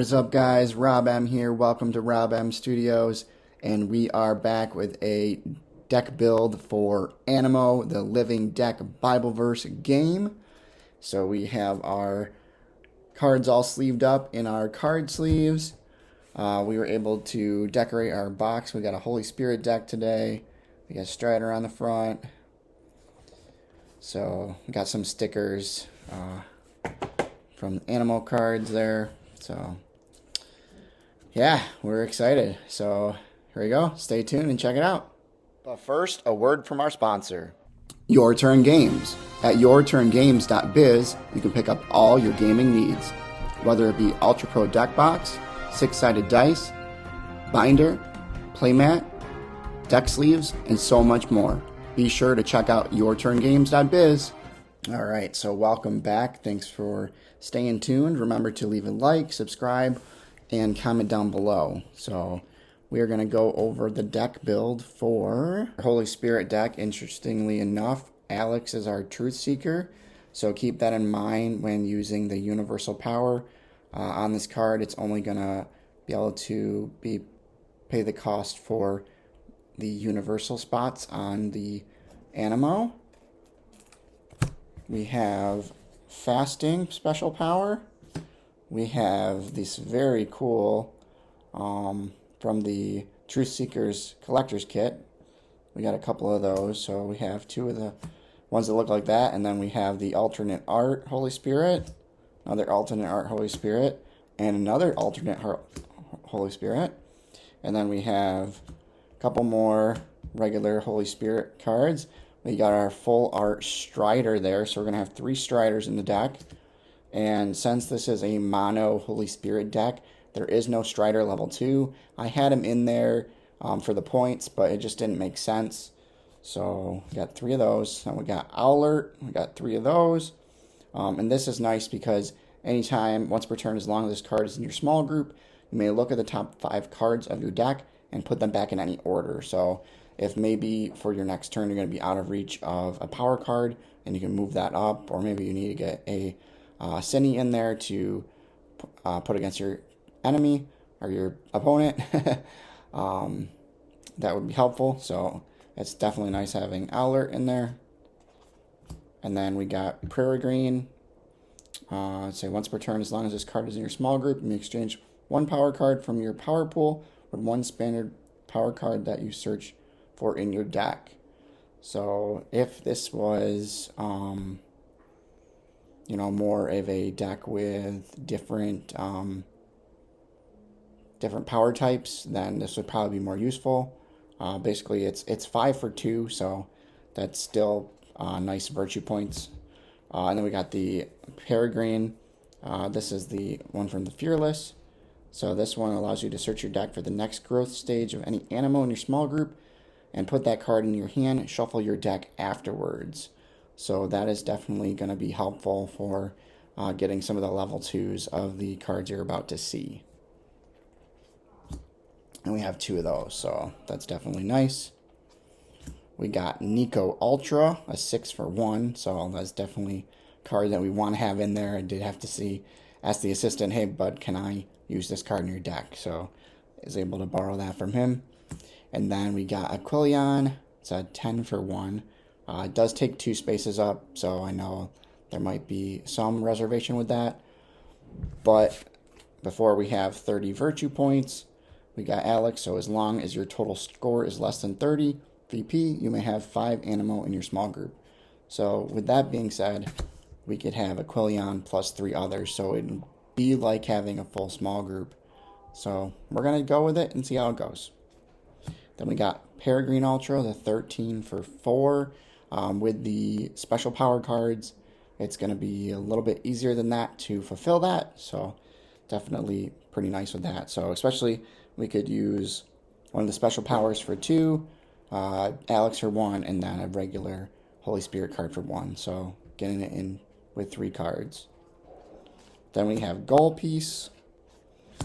What is up, guys? Rob M here. Welcome to Rob M Studios, and we are back with a deck build for Animo, the Living Deck Bible Verse game. So we have our cards all sleeved up in our card sleeves. We were able to decorate our box. We got a Holy Spirit deck today. We got Strider on the front. So we got some stickers from Animo cards there. So yeah, we're excited. So here we go. Stay tuned and check it out. But first, a word from our sponsor, Your Turn Games. At yourturngames.biz, you can pick up all your gaming needs, whether it be Ultra Pro deck box, 6-sided dice, binder, playmat, deck sleeves, and so much more. Be sure to check out yourturngames.biz. All right, so welcome back. Thanks for staying tuned. Remember to leave a like, subscribe, and comment down below. So we are going to go over the deck build for Holy Spirit deck. Interestingly enough, Alex is our Truth Seeker, so keep that in mind when using the Universal Power. On this card, it's only going to be able to pay the cost for the Universal spots on the Animo. We have Fasting Special Power. We have this very cool from the Truth Seekers Collector's Kit. We got a couple of those. So we have two of the ones that look like that. And then we have the alternate art Holy Spirit. Another alternate art Holy Spirit. And another alternate Holy Spirit. And then we have a couple more regular Holy Spirit cards. We got our full art Strider there, so we're going to have 3 Striders in the deck. And since this is a mono Holy Spirit deck, there is no Strider level 2. I had him in there for the points, but it just didn't make sense. So we got 3 of those. Then we got Owlert, we got 3 of those. And this is nice because anytime, once per turn, as long as this card is in your small group, you may look at the top 5 cards of your deck and put them back in any order. So if maybe for your next turn you're going to be out of reach of a power card and you can move that up, or maybe you need to get a Cine in there to put against your enemy or your opponent, that would be helpful. So it's definitely nice having Owlert in there. And then we got Prairie Green. Say once per turn, as long as this card is in your small group, you may exchange 1 power card from your power pool with 1 standard power card that you search for in your deck. So if this was more of a deck with different power types, then this would probably be more useful. Basically it's 5 for 2, so that's still nice virtue points. And then we got the Peregrine. This is the one from the Fearless. So this one allows you to search your deck for the next growth stage of any Animo in your small group and put that card in your hand and shuffle your deck afterwards. So that is definitely going to be helpful for getting some of the level 2s of the cards you're about to see. And we have 2 of those, so that's definitely nice. We got Nico Ultra, a 6 for 1, so that's definitely a card that we want to have in there. I did have to ask the assistant, hey bud, can I use this card in your deck? So I was able to borrow that from him. And then we got Aquilion. It's a 10 for 1. It does take 2 spaces up, so I know there might be some reservation with that. But before we have 30 virtue points, we got Alex. So as long as your total score is less than 30 VP, you may have 5 Animo in your small group. So with that being said, we could have Aquilion plus 3 others. So it'd be like having a full small group. So we're going to go with it and see how it goes. Then we got Peregrine Ultra, the 13 for 4. With the special power cards, it's going to be a little bit easier than that to fulfill that. So definitely pretty nice with that. So especially we could use one of the special powers for 2, Alex for 1, and then a regular Holy Spirit card for 1. So getting it in with 3 cards. Then we have Gull Piece,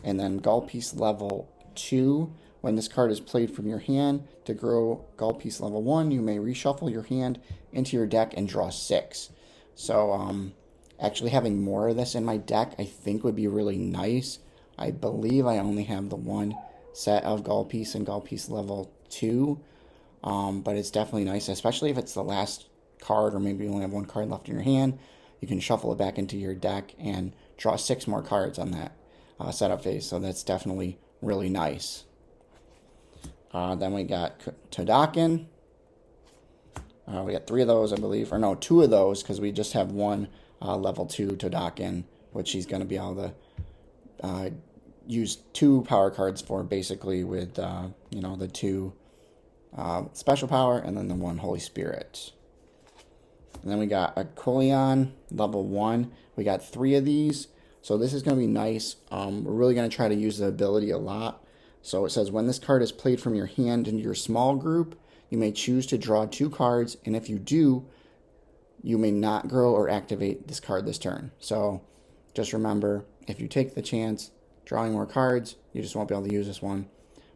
and then Gull Piece level 2. When this card is played from your hand, to grow Gull Piece level 1, you may reshuffle your hand into your deck and draw 6. So actually having more of this in my deck I think would be really nice. I believe I only have the one set of Gall Piece and Gall Piece level 2. But it's definitely nice, especially if it's the last card or maybe you only have one card left in your hand. You can shuffle it back into your deck and draw 6 more cards on that setup phase. So that's definitely really nice. Then we got Todakin. We got 3 of those, I believe. Or no, 2 of those because we just have one level 2 Todakin, which he's going to be able to use 2 power cards for, basically, with the 2 special power and then the 1 Holy Spirit. And then we got a Kolion level 1. We got 3 of these. So this is going to be nice. We're really going to try to use the ability a lot. So it says, when this card is played from your hand into your small group, you may choose to draw 2 cards. And if you do, you may not grow or activate this card this turn. So just remember, if you take the chance drawing more cards, you just won't be able to use this one.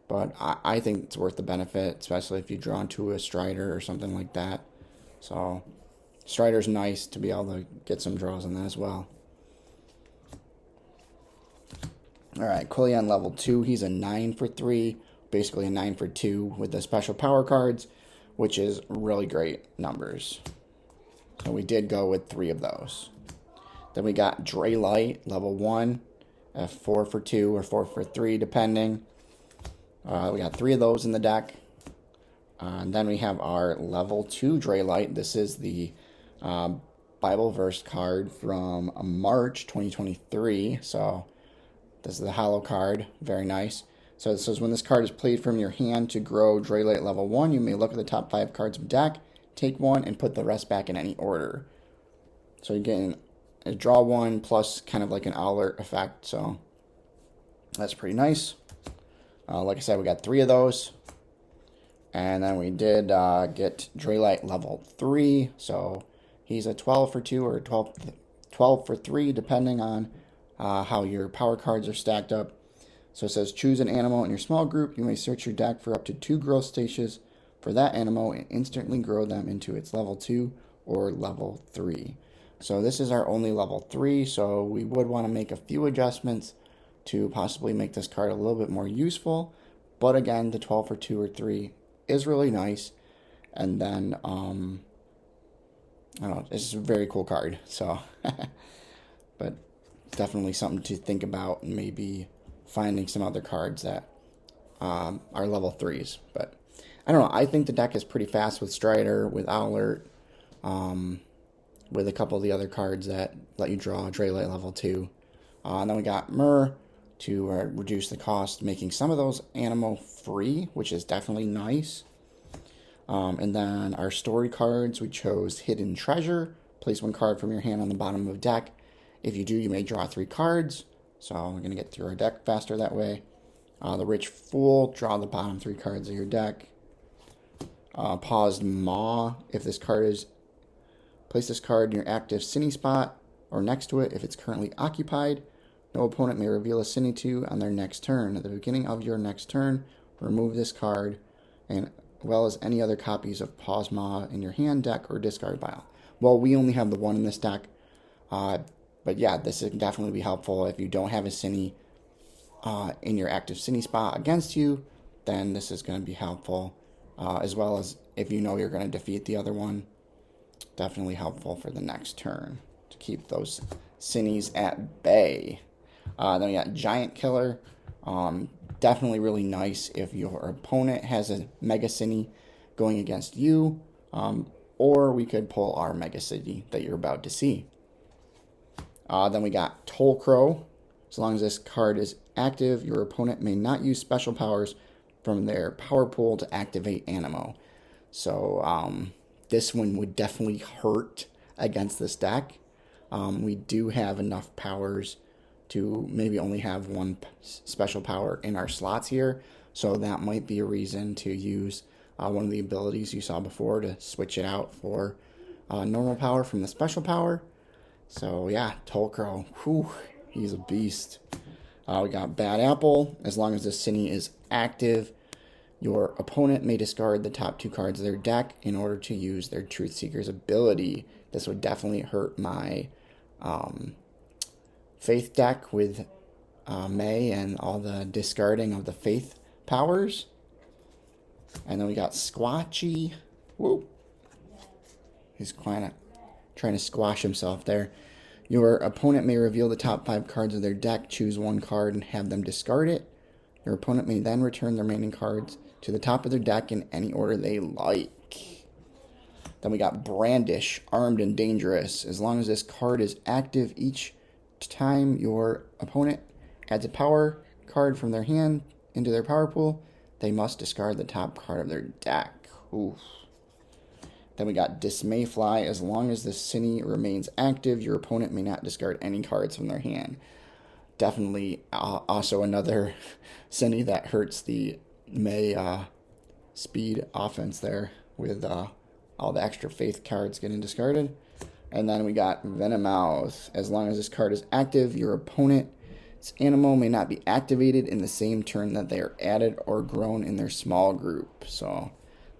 But I think it's worth the benefit, especially if you draw into a Strider or something like that. So Strider's nice to be able to get some draws on that as well. Alright, Kolion level 2, he's a 9 for 3, basically a 9 for 2 with the special power cards, which is really great numbers. So we did go with 3 of those. Then we got Draylight level 1, a 4 for 2 or 4 for 3 depending. We got 3 of those in the deck. And then we have our level 2 Draylight. This is the Bible verse card from March 2023. So this is the hollow card. Very nice. So it says, when this card is played from your hand to grow Draylight level 1, you may look at the top 5 cards of the deck, take 1, and put the rest back in any order. So you're getting a draw 1 plus kind of like an alert effect. So that's pretty nice. Like I said, we got 3 of those. And then we did get Draylight level 3. So he's a 12 for 2 or 12 for 3, depending on how your power cards are stacked up. So it says, choose an Animo in your small group. You may search your deck for up to 2 growth stages for that Animo and instantly grow them into its level 2 or level 3. So this is our only level 3, so we would want to make a few adjustments to possibly make this card a little bit more useful. But again, the 12 for 2 or 3 is really nice. And then, I don't know, it's a very cool card. So, but definitely something to think about, and maybe finding some other cards that are level 3s. But I don't know, I think the deck is pretty fast with Strider, with Alert, with a couple of the other cards that let you draw Draylight level 2. And then we got Myrrh to reduce the cost, making some of those Animo free, which is definitely nice. And then our story cards, we chose Hidden Treasure. Place 1 card from your hand on the bottom of the deck. If you do, you may draw 3 cards. So we're going to get through our deck faster that way. The Rich Fool, draw the bottom 3 cards of your deck. Paused Maw, if this card is, place this card in your active Cine spot or next to it if it's currently occupied. No opponent may reveal a Cine 2 on their next turn. At the beginning of your next turn, remove this card, and well as any other copies of Paused Maw in your hand, deck, or discard pile. Well, we only have the 1 in this deck, but yeah, this would definitely be helpful. If you don't have a Cine in your active Cine spot against you, then this is going to be helpful, as well as if you know you're going to defeat the other one. Definitely helpful for the next turn to keep those Cines at bay. Then we got Giant Killer. Definitely really nice if your opponent has a Mega Cine going against you, or we could pull our Mega Cine that you're about to see. Then we got Toll Crow. As long as this card is active, your opponent may not use special powers from their power pool to activate Animo. So this one would definitely hurt against this deck. We do have enough powers to maybe only have 1 special power in our slots here. So that might be a reason to use one of the abilities you saw before to switch it out for normal power from the special power. So yeah, Toll Crow, whew, he's a beast. We got Bad Apple. As long as this Cine is active, your opponent may discard the top 2 cards of their deck in order to use their Truth Seeker's ability. This would definitely hurt my Faith deck with May and all the discarding of the faith powers. And then we got Squatchy. Whoa. He's kind of trying to squash himself there. Your opponent may reveal the top 5 cards of their deck, choose one card, and have them discard it. Your opponent may then return the remaining cards to the top of their deck in any order they like. Then we got Brandish, Armed and Dangerous. As long as this card is active each time your opponent adds a power card from their hand into their power pool, they must discard the top card of their deck. Oof. Then we got Dismay Fly. As long as the Cine remains active, your opponent may not discard any cards from their hand. Definitely also another Cine that hurts the May speed offense there with all the extra faith cards getting discarded. And then we got Venomouse. As long as this card is active, your opponent's Animo may not be activated in the same turn that they are added or grown in their small group. So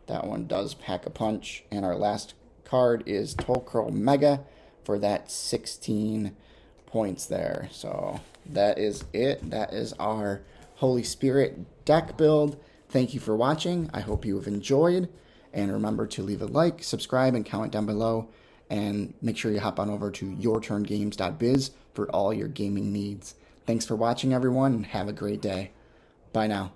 that one does pack a punch. And our last card is Tolkrol Mega for that 16 points there. So that is it. That is our Holy Spirit deck build. Thank you for watching. I hope you have enjoyed. And remember to leave a like, subscribe, and comment down below. And make sure you hop on over to yourturngames.biz for all your gaming needs. Thanks for watching, everyone, and have a great day. Bye now.